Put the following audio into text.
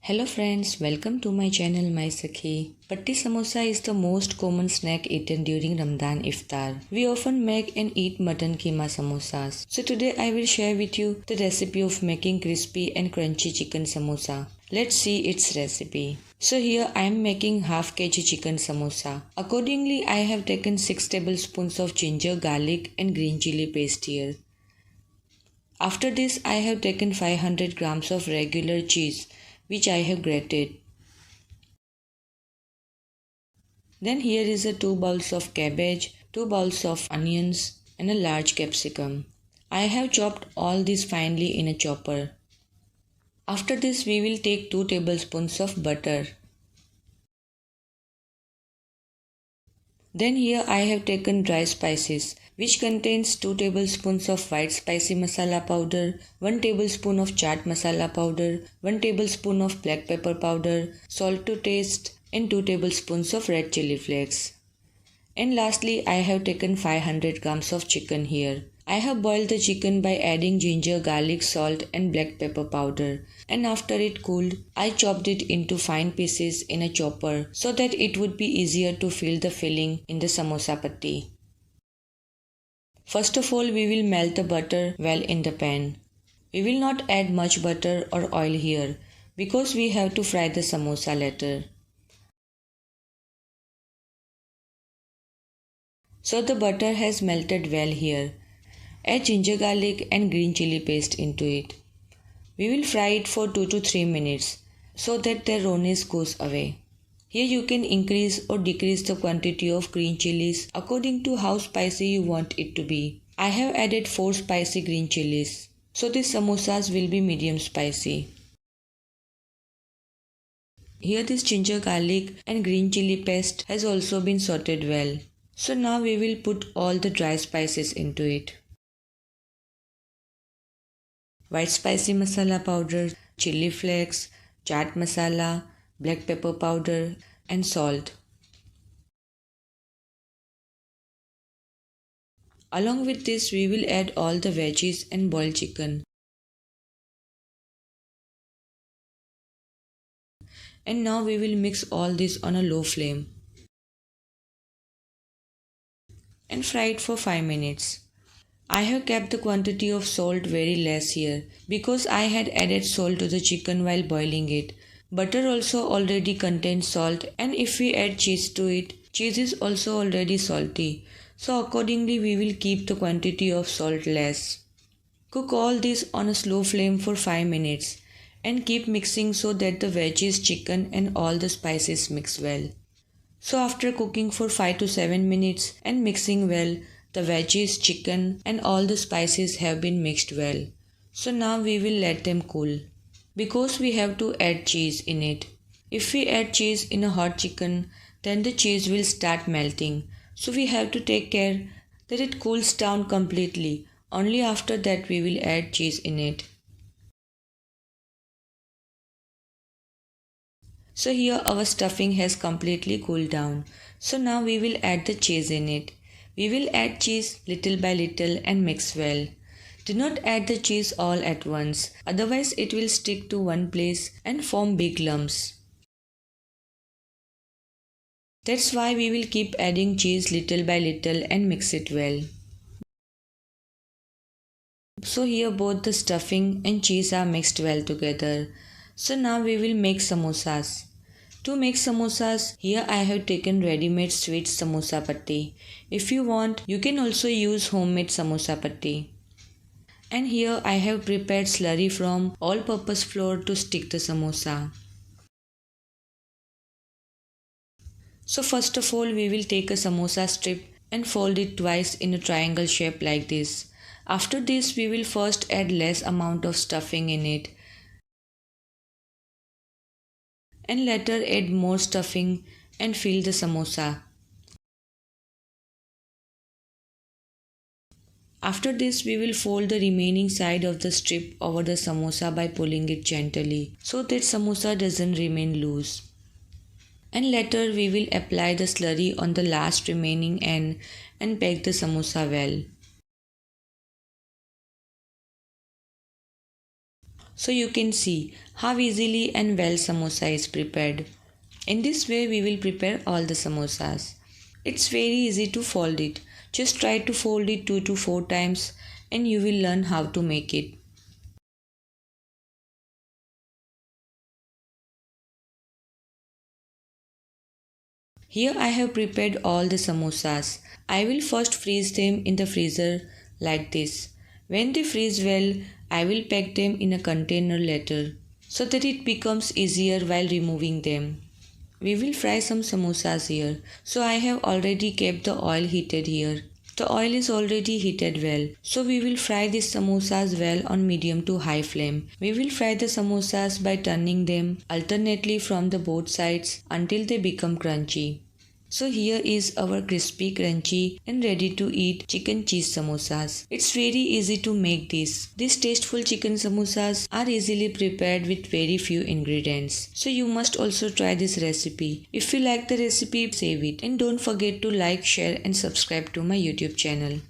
Hello friends, welcome to my channel MySakhi. Patti Samosa is the most common snack eaten during Ramdan Iftar. We often make and eat mutton keema samosas. So today I will share with you the recipe of making crispy and crunchy chicken samosa. Let's see its recipe. So here I am making half kg chicken samosa. Accordingly I have taken 6 tablespoons of ginger, garlic and green chili paste here. After this I have taken 500 grams of regular cheese which I have grated. Then here is a 2 bowls of cabbage, 2 bowls of onions and a large capsicum. I have chopped all this finely in a chopper. After this we will take 2 tablespoons of butter. Then here I have taken dry spices which contains 2 tablespoons of white spicy masala powder, 1 tablespoon of chaat masala powder, 1 tablespoon of black pepper powder, salt to taste and 2 tablespoons of red chili flakes. And lastly I have taken 500 grams of chicken here. I have boiled the chicken by adding ginger, garlic, salt and black pepper powder, and after it cooled, I chopped it into fine pieces in a chopper so that it would be easier to fill the filling in the samosa patti. First of all, we will melt the butter well in the pan. We will not add much butter or oil here because we have to fry the samosa later. So the butter has melted well here. Add ginger, garlic and green chili paste into it. We will fry it for 2 to 3 minutes so that the rawness goes away. Here you can increase or decrease the quantity of green chilies according to how spicy you want it to be. I have added 4 spicy green chilies, so these samosas will be medium spicy. Here this ginger, garlic and green chili paste has also been sauteed well. So now we will put all the dry spices into it. White spicy masala powder, chili flakes, chaat masala, black pepper powder and salt. Along with this we will add all the veggies and boiled chicken. And now we will mix all this on a low flame and fry it for 5 minutes. I have kept the quantity of salt very less here because I had added salt to the chicken while boiling it. Butter also already contains salt, and if we add cheese to it, cheese is also already salty. So accordingly we will keep the quantity of salt less. Cook all this on a slow flame for 5 minutes and keep mixing so that the veggies, chicken and all the spices mix well. So after cooking for 5 to 7 minutes and mixing well, the veggies, chicken and all the spices have been mixed well. So now we will let them cool because we have to add cheese in it. If we add cheese in a hot chicken, then the cheese will start melting. So we have to take care that it cools down completely. Only after that we will add cheese in it. So here our stuffing has completely cooled down. So now we will add the cheese in it. We will add cheese little by little and mix well. Do not add the cheese all at once, otherwise it will stick to one place and form big lumps. That's why we will keep adding cheese little by little and mix it well. So here both the stuffing and cheese are mixed well together. So now we will make samosas. To make samosas, here I have taken ready-made sweet samosa patti. If you want, you can also use homemade samosa patti. And here I have prepared slurry from all-purpose flour to stick the samosa. So first of all we will take a samosa strip and fold it twice in a triangle shape like this. After this we will first add less amount of stuffing in it and later add more stuffing and fill the samosa. After this we will fold the remaining side of the strip over the samosa by pulling it gently so that samosa doesn't remain loose. And later we will apply the slurry on the last remaining end and bake the samosa well. So you can see how easily and well samosa is prepared. In this way we will prepare all the samosas. It's very easy to fold it. Just try to fold it 2 to 4 times and you will learn how to make it. Here I have prepared all the samosas. I will first freeze them in the freezer like this. When they freeze well, I will pack them in a container later so that it becomes easier while removing them. We will fry some samosas here. So I have already kept the oil heated here. The oil is already heated well. So we will fry these samosas well on medium to high flame. We will fry the samosas by turning them alternately from the both sides until they become crunchy. So here is our crispy, crunchy and ready to eat chicken cheese samosas. It's very easy to make this. These tasteful chicken samosas are easily prepared with very few ingredients. So you must also try this recipe. If you like the recipe, save it and don't forget to like, share and subscribe to my YouTube channel.